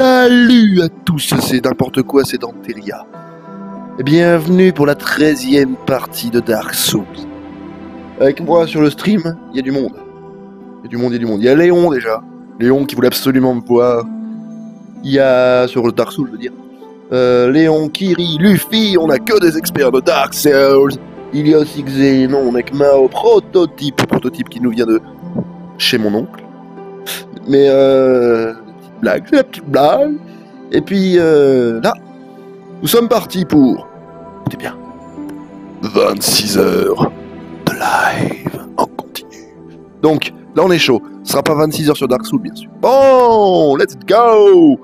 Salut à tous, c'est n'importe quoi, c'est Danteria. Et bienvenue pour la 13e partie de Dark Souls. Avec moi sur le stream, il y a du monde. Il y a Léon déjà. Léon qui voulait absolument me voir. Il y a sur le Dark Souls, je veux dire. Léon, Kiri, Luffy, on a que des experts de Dark Souls. Il y a aussi Xenon avec Mao, prototype qui nous vient de chez mon oncle. Mais c'est la petite blague. Et puis là, nous sommes partis pour, écoutez bien, 26 heures de live en continu. Donc là on est chaud. Ce sera pas 26 heures sur Dark Souls bien sûr. Bon, let's go.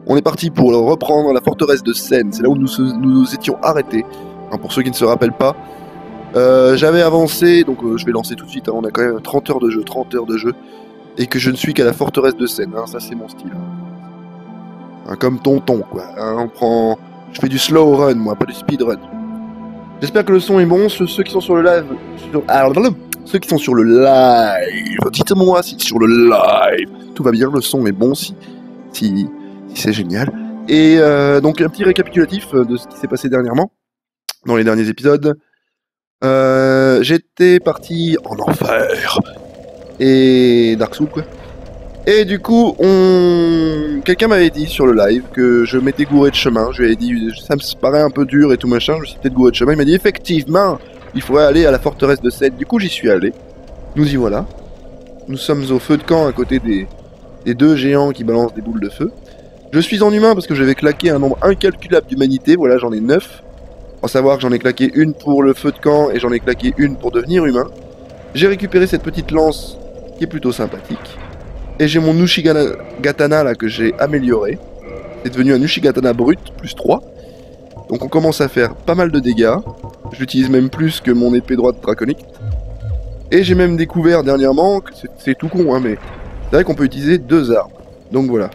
On est parti pour reprendre la forteresse de Sen. C'est là où nous étions arrêtés. Hein, pour ceux qui ne se rappellent pas. J'avais avancé, donc je vais lancer tout de suite. Hein, on a quand même 30 heures de jeu. Et que je ne suis qu'à la forteresse de Sen. Hein, ça c'est mon style. Hein, comme tonton quoi. Hein, je fais du slow run moi, pas du speed run. J'espère que le son est bon. Ceux qui sont sur le live... Ceux qui sont sur le live, dites-moi si sur le live tout va bien, le son est bon, si c'est génial. Et donc un petit récapitulatif de ce qui s'est passé dernièrement, dans les derniers épisodes. J'étais parti en enfer. Et Dark Souls quoi. Et du coup, quelqu'un m'avait dit sur le live que je m'étais gouré de chemin. Je lui avais dit, ça me paraît un peu dur et tout machin, je me suis peut-être gouré de chemin. Il m'a dit, effectivement, il faudrait aller à la forteresse de Sen. Du coup, j'y suis allé. Nous y voilà. Nous sommes au feu de camp à côté des deux géants qui balancent des boules de feu. Je suis en humain parce que j'avais claqué un nombre incalculable d'humanité. Voilà, j'en ai 9. En savoir que j'en ai claqué une pour le feu de camp et j'en ai claqué une pour devenir humain. J'ai récupéré cette petite lance qui est plutôt sympathique. Et j'ai mon Ushigatana là que j'ai amélioré. C'est devenu un Ushigatana brut, plus 3. Donc on commence à faire pas mal de dégâts. Je l'utilise même plus que mon épée droite draconique. Et j'ai même découvert dernièrement, que c'est tout con hein, mais c'est vrai qu'on peut utiliser 2 armes. Donc voilà.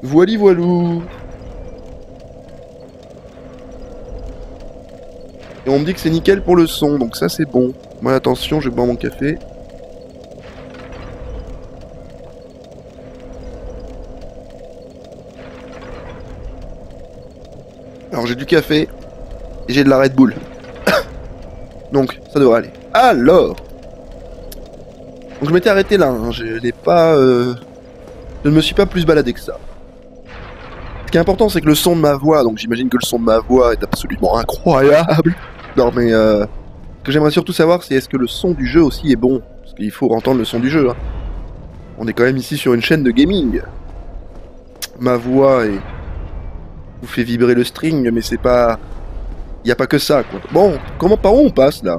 Voili voilou. Et on me dit que c'est nickel pour le son, donc ça c'est bon. Moi attention, je vais boire mon café. Alors j'ai du café et j'ai de la Red Bull. Donc ça devrait aller. Alors, donc je m'étais arrêté là, hein. Je ne me suis pas plus baladé que ça. Ce qui est important c'est que le son de ma voix, donc j'imagine que le son de ma voix est absolument incroyable. Non mais ce que j'aimerais surtout savoir c'est est-ce que le son du jeu aussi est bon. Parce qu'il faut entendre le son du jeu. Hein. On est quand même ici sur une chaîne de gaming. Ma voix vous fait vibrer le string, mais c'est pas... Il n'y a pas que ça, quoi. Bon, par où on passe, là?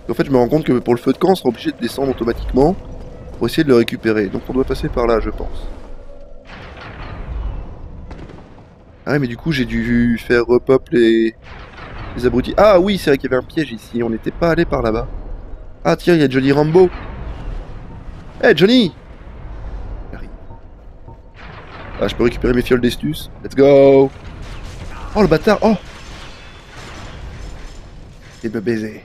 En fait, je me rends compte que pour le feu de camp, on sera obligé de descendre automatiquement pour essayer de le récupérer. Donc on doit passer par là, je pense. Ah ouais, mais du coup, j'ai dû faire repop les abrutis. Ah oui, c'est vrai qu'il y avait un piège ici. On n'était pas allé par là-bas. Ah tiens, il y a Johnny Rambo. Eh, hey, Johnny! Ah, je peux récupérer mes fioles d'estus. Let's go! Oh, le bâtard! Oh! Et me baiser.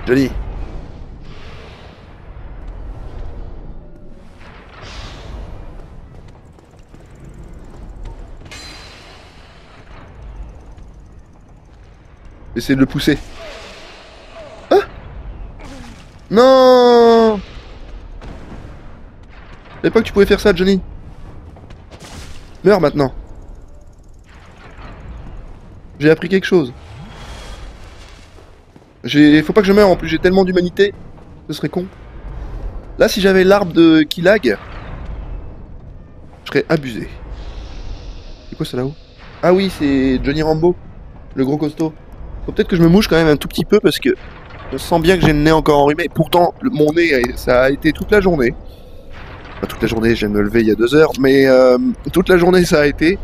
Johnny! Essayez de le pousser. Ah! Non! Je savais pas que tu pouvais faire ça, Johnny. Meurs maintenant. J'ai appris quelque chose. Faut pas que je meure en plus, j'ai tellement d'humanité. Ce serait con. Là, si j'avais l'arbre qui lag, je serais abusé. C'est quoi ça là-haut? Ah oui, c'est Johnny Rambo, le gros costaud. Faut peut-être que je me mouche quand même un tout petit peu parce que on sent bien que j'ai le nez encore enrhumé. Pourtant, mon nez, ça a été toute la journée. Pas toute la journée, je viens de me lever il y a 2 heures, mais toute la journée ça a été.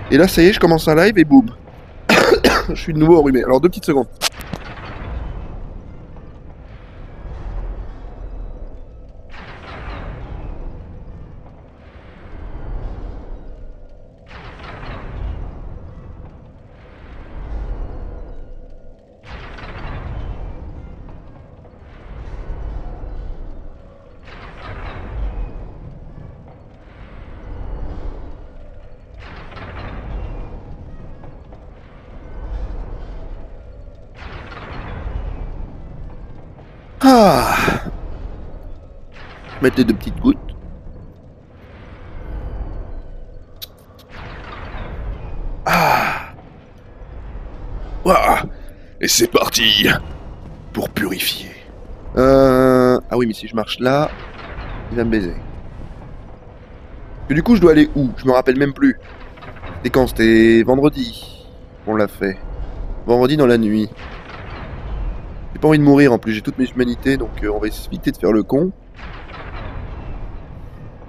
Et là, ça y est, je commence un live et boum. Je suis de nouveau enrhumé. Alors 2 petites secondes. Mettez de petites gouttes. Ah. Ouah. Et c'est parti pour purifier. Ah oui, mais si je marche là, il va me baiser. Et du coup, je dois aller où? Je me rappelle même plus. C'était quand? C'était vendredi. On l'a fait. Vendredi dans la nuit. J'ai pas envie de mourir en plus, j'ai toutes mes humanités, donc on va éviter de faire le con.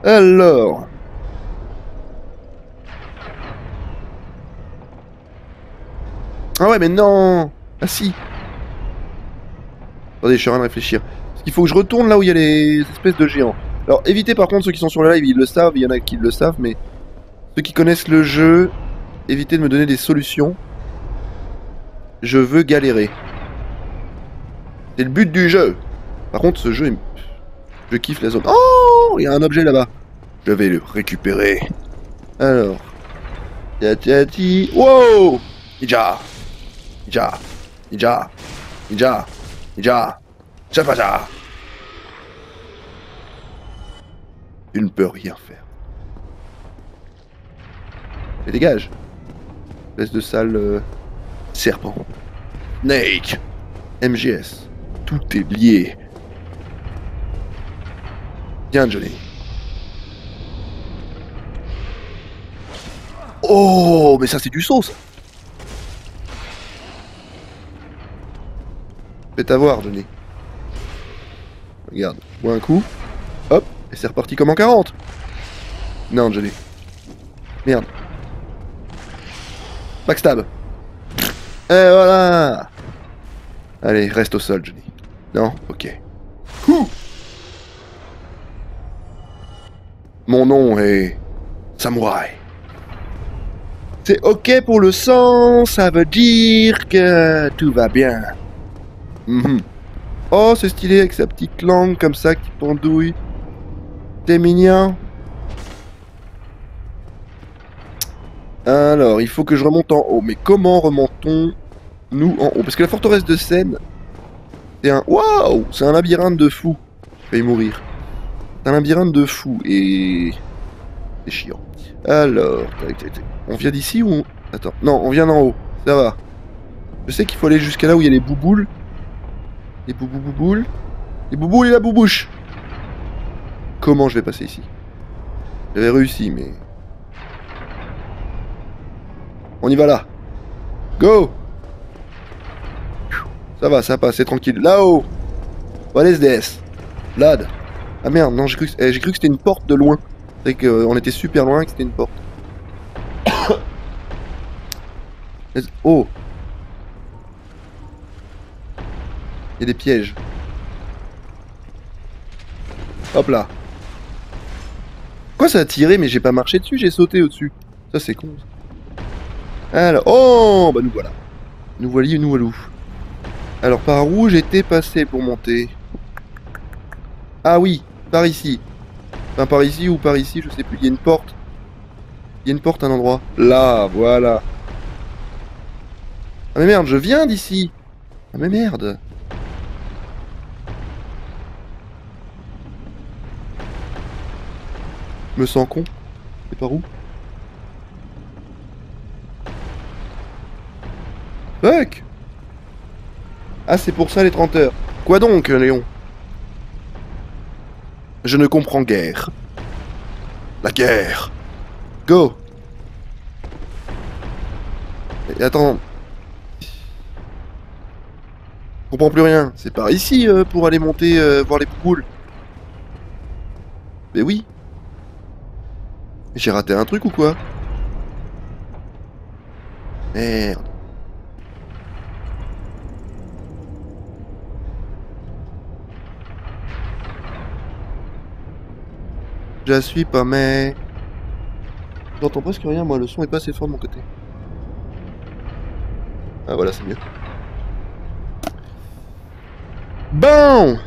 Alors... Ah ouais, mais non! Ah si! Attendez, je suis en train de réfléchir. Parce qu'il faut que je retourne là où il y a les espèces de géants. Alors, évitez par contre, ceux qui sont sur le live, ils le savent, il y en a qui le savent, mais... Ceux qui connaissent le jeu, évitez de me donner des solutions. Je veux galérer. C'est le but du jeu. Par contre, ce jeu, je kiffe la zone. Oh, il y a un objet là-bas. Je vais le récupérer. Alors. Tati. Wow. Ninja. Ninja. Ninja. Ninja. Ninja. Chapaja. Tu ne peux rien faire. Et dégage. Espèce de sale serpent. Snake. MGS. Tout est lié. Viens, Johnny. Oh, mais ça c'est du saut, ça. Fais t'avoir, Johnny. Regarde, je bois un coup. Hop, et c'est reparti comme en 40. Non, Johnny. Merde. Backstab. Et voilà. Allez, reste au sol, Johnny. Non? Ok. Ouh. Mon nom est... Samouraï. C'est ok pour le sang, ça veut dire que tout va bien. Oh, c'est stylé avec sa petite langue comme ça qui pendouille. T'es mignon. Alors, il faut que je remonte en haut. Mais comment remontons-nous en haut? Parce que la forteresse de Seine, c'est un... Waouh! C'est un labyrinthe de fou. Je vais y mourir. C'est un labyrinthe de fou et... C'est chiant. Alors... On vient d'ici ou... Attends. Non, on vient d'en haut. Ça va. Je sais qu'il faut aller jusqu'à là où il y a les bouboules. Les bouboules. Les bouboules et la boubouche. Comment je vais passer ici? J'avais réussi, mais... On y va là. Go! Ça va, ça passe, c'est tranquille. Là-haut! What is this? Lad. Ah merde, non, j'ai cru que c'était une porte de loin. C'est qu'on était super loin et que c'était une porte. Oh! Il y a des pièges. Hop là. Quoi ça a tiré mais j'ai pas marché dessus, j'ai sauté au-dessus. Ça c'est con. Alors, oh, bah nous voilà. Nous voilou. Alors par où j'étais passé pour monter? Ah oui, par ici. Enfin par ici ou par ici, je sais plus. Il y a une porte. Il y a une porte à un endroit. Là, voilà. Ah mais merde, je viens d'ici. Ah mais merde. Je me sens con. C'est par où? Fuck! Ah, c'est pour ça les 30 heures. Quoi donc, Léon? Je ne comprends guère. La guerre. Go! Et attends. Je comprends plus rien. C'est par ici pour aller monter voir les poules. Mais oui. J'ai raté un truc ou quoi? Merde. Je suis pas mais... J'entends presque rien, moi, le son est pas assez fort de mon côté. Ah voilà, c'est mieux. Bon.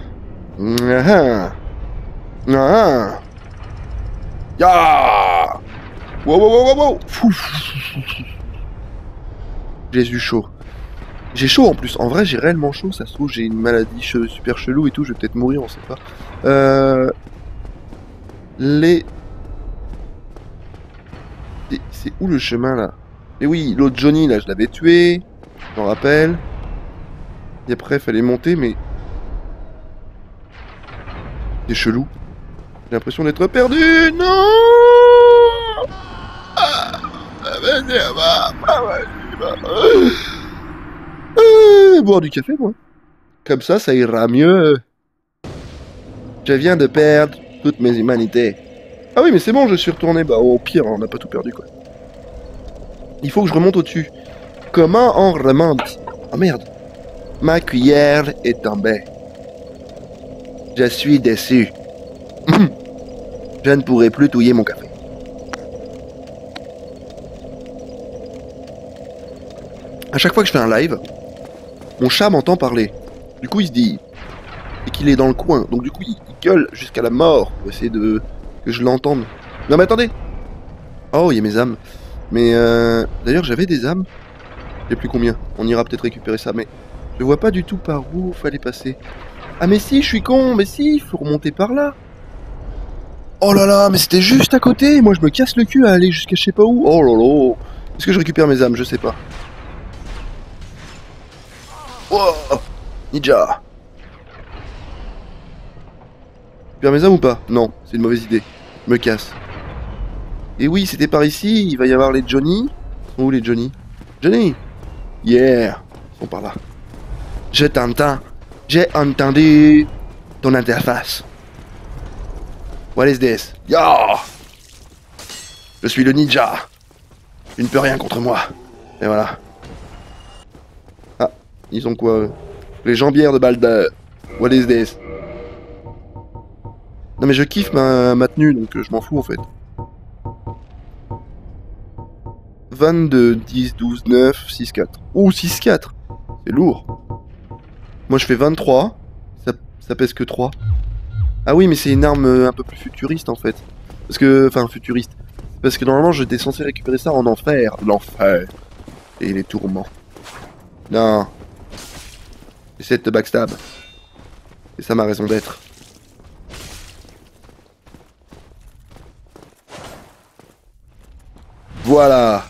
Ya. Wow. J'ai eu chaud. J'ai chaud en plus. En vrai, j'ai réellement chaud. Ça se trouve, j'ai une maladie super chelou et tout. Je vais peut-être mourir, on sait pas. les... C'est où le chemin là? Et oui, l'autre Johnny là, je l'avais tué. Je m'en rappelle. Et après, il fallait monter, mais... C'est chelou. J'ai l'impression d'être perdu. Non! Boire du café, moi. Comme ça ira mieux. Je viens de perdre toutes mes humanités. Ah oui, mais c'est bon, je suis retourné. Bah, au pire, on n'a pas tout perdu, quoi. Il faut que je remonte au-dessus. Comment on remonte? Oh merde. Ma cuillère est tombée. Je suis déçu. Je ne pourrai plus touiller mon café. À chaque fois que je fais un live, mon chat m'entend parler. Du coup, il se dit... Et qu'il est dans le coin. Donc du coup, il gueule jusqu'à la mort pour essayer de... que je l'entende. Non mais attendez. Oh, il y a mes âmes. Mais d'ailleurs, j'avais des âmes. Je sais plus combien. On ira peut-être récupérer ça, mais... Je vois pas du tout par où fallait passer. Ah mais si, je suis con. Mais si, il faut remonter par là. Oh là là, mais c'était juste à côté. Moi, je me casse le cul à aller jusqu'à je sais pas où. Oh là là. Est-ce que je récupère mes âmes? Je sais pas. Oh, ninja. Récupère mes âmes ou pas? Non, c'est une mauvaise idée. Je me casse. Et oui, c'était par ici. Il va y avoir les Johnny. Ils sont où les Johnny? Johnny. Yeah. Ils sont par là. Je t'entends. J'ai entendu ton interface. What is this? Yo! Je suis le ninja. Tu ne peux rien contre moi. Et voilà. Ah, ils ont quoi? Les jambières de Balder. What is this? Non mais je kiffe ma tenue, donc je m'en fous en fait. 22, 10, 12, 9, 6, 4. Ouh, 6, 4. C'est lourd. Moi je fais 23. Ça pèse que 3. Ah oui, mais c'est une arme un peu plus futuriste en fait. Parce que... Enfin, futuriste. Parce que normalement j'étais censé récupérer ça en enfer. L'enfer. Et les tourments. Non. J'essaie de te backstab. C'est ça ma raison d'être. Voilà.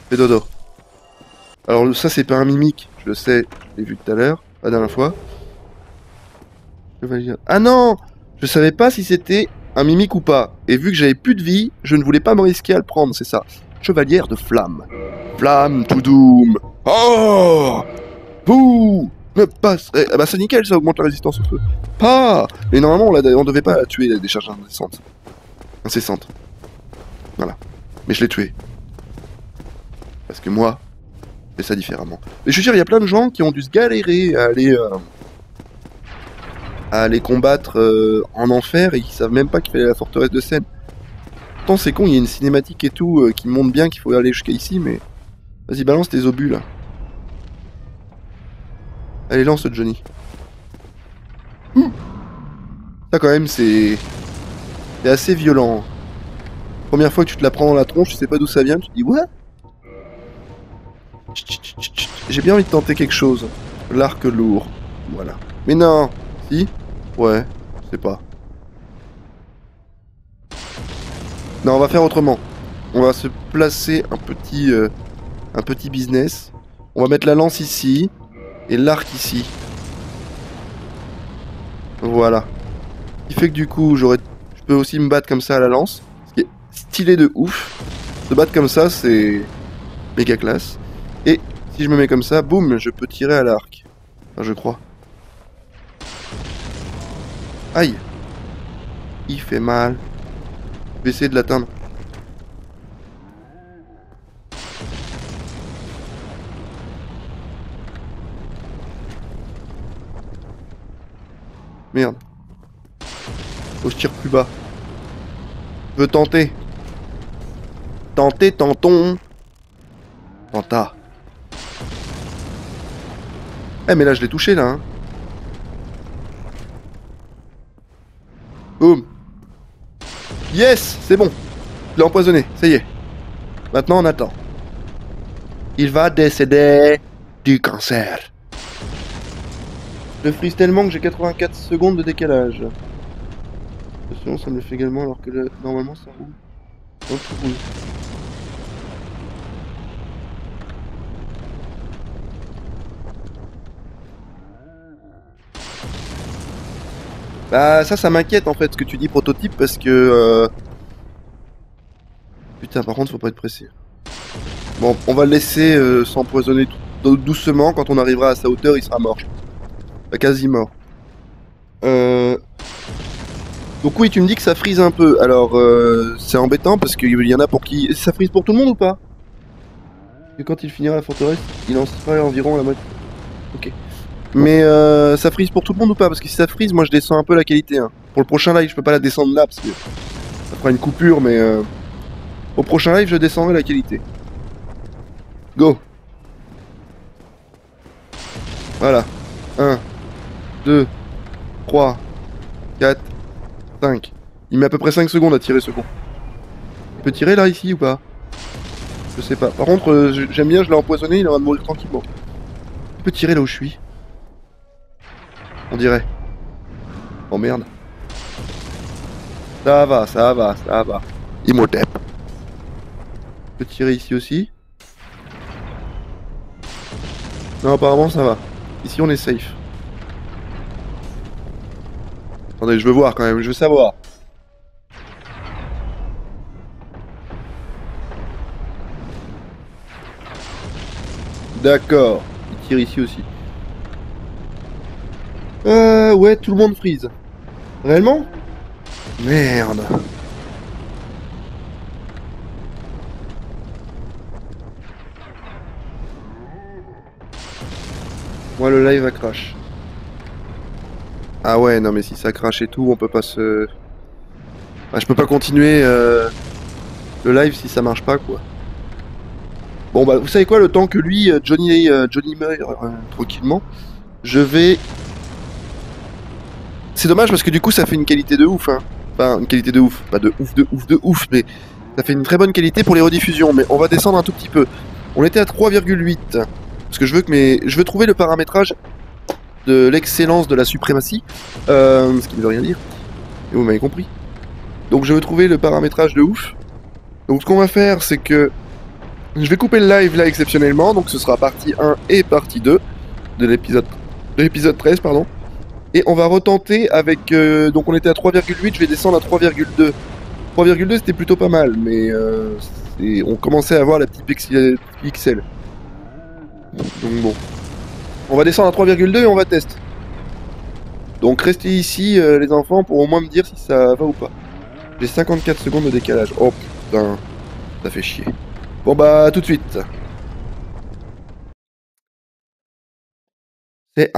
Fais dodo. Alors ça c'est pas un mimique, je le sais, je l'ai vu tout à l'heure, la dernière fois. Ah non! Je savais pas si c'était un mimique ou pas. Et vu que j'avais plus de vie, je ne voulais pas me risquer à le prendre, c'est ça. Chevalière de flamme. Flamme to doom. Oh! Vous ne passerez... Ah bah c'est nickel, ça augmente la résistance au feu. Pas! Mais normalement on devait pas la tuer, la décharge incessante. Voilà. Mais je l'ai tué. Parce que moi, je fais ça différemment. Mais je veux dire, il y a plein de gens qui ont dû se galérer à aller combattre en enfer et qui savent même pas qu'il fallait la forteresse de Seine. Pourtant c'est con, il y a une cinématique et tout qui montre bien qu'il faut aller jusqu'à ici, mais... Vas-y, balance tes obus, là. Allez, lance le Johnny. Ça, quand même, c'est assez violent. Première fois que tu te la prends dans la tronche, tu sais pas d'où ça vient, tu te dis, what? J'ai bien envie de tenter quelque chose. L'arc lourd. Voilà. Mais non. Si? Ouais. Je sais pas. Non, on va faire autrement. On va se placer un petit business. On va mettre la lance ici. Et l'arc ici. Voilà. Ce qui fait que du coup, je peux aussi me battre comme ça à la lance. Ce qui est stylé de ouf. Se battre comme ça, c'est méga classe. Et si je me mets comme ça, boum, je peux tirer à l'arc. Enfin, je crois. Aïe. Il fait mal. Je vais essayer de l'atteindre. Merde. Faut que je tire plus bas. Je veux tenter. Tentons. Tenta. Eh mais là je l'ai touché là. Hein. Boum. Yes, c'est bon. Je l'ai empoisonné, ça y est. Maintenant on attend. Il va décéder du cancer. Je freeze tellement que j'ai 84 secondes de décalage. Attention, ça me le fait également alors que là, normalement ça roule. Hop, ça roule. Bah ça m'inquiète en fait ce que tu dis prototype parce que... Putain par contre faut pas être pressé. Bon, on va le laisser s'empoisonner doucement, quand on arrivera à sa hauteur il sera mort. Pas quasi mort. Donc oui, tu me dis que ça frise un peu. Alors, c'est embêtant parce qu'il y en a pour qui... Ça frise pour tout le monde ou pas? Et quand il finira la forteresse, il en sera environ la moitié. Ok. Mais ça frise pour tout le monde ou pas? Parce que si ça frise, moi je descends un peu la qualité. Hein. Pour le prochain live, je peux pas la descendre là parce que ça fera une coupure, mais au prochain live, je descendrai la qualité. Go. Voilà. 1, 2, 3, 4, 5. Il met à peu près 5 secondes à tirer ce con. Il peut tirer là, ici ou pas? Je sais pas. Par contre, j'aime bien, je l'ai empoisonné, il est en train de mourir tranquillement. Il peut tirer là où je suis. On dirait. Oh merde. Ça va, ça va, ça va. Imhotep. Il peut tirer ici aussi. Non, apparemment ça va. Ici on est safe. Attendez, je veux voir quand même, je veux savoir. D'accord. Il tire ici aussi. Ouais, tout le monde freeze. Réellement? Merde. Moi, le live a crash. Ah ouais, non mais si ça crash et tout, on peut pas se... Ah, je peux pas continuer le live si ça marche pas, quoi. Bon bah, vous savez quoi, le temps que lui, Johnny meurt tranquillement, je vais... C'est dommage parce que du coup ça fait une qualité de ouf, hein. Enfin, une qualité de ouf, pas de ouf, de ouf, de ouf, mais ça fait une très bonne qualité pour les rediffusions. Mais on va descendre un tout petit peu. On était à 3,8. Parce que je veux que je veux trouver le paramétrage de l'excellence de la suprématie. Ce qui ne veut rien dire. Et vous m'avez compris. Donc je veux trouver le paramétrage de ouf. Donc ce qu'on va faire, c'est que je vais couper le live là exceptionnellement. Donc ce sera partie 1 et partie 2 de l'épisode 13, pardon. Et on va retenter avec... donc on était à 3,8, je vais descendre à 3,2. 3,2 c'était plutôt pas mal, mais on commençait à voir la petite pixel. Donc bon. On va descendre à 3,2 et on va tester. Donc restez ici les enfants pour au moins me dire si ça va ou pas. J'ai 54 secondes de décalage. Oh putain, ça fait chier. Bon bah tout de suite. C'est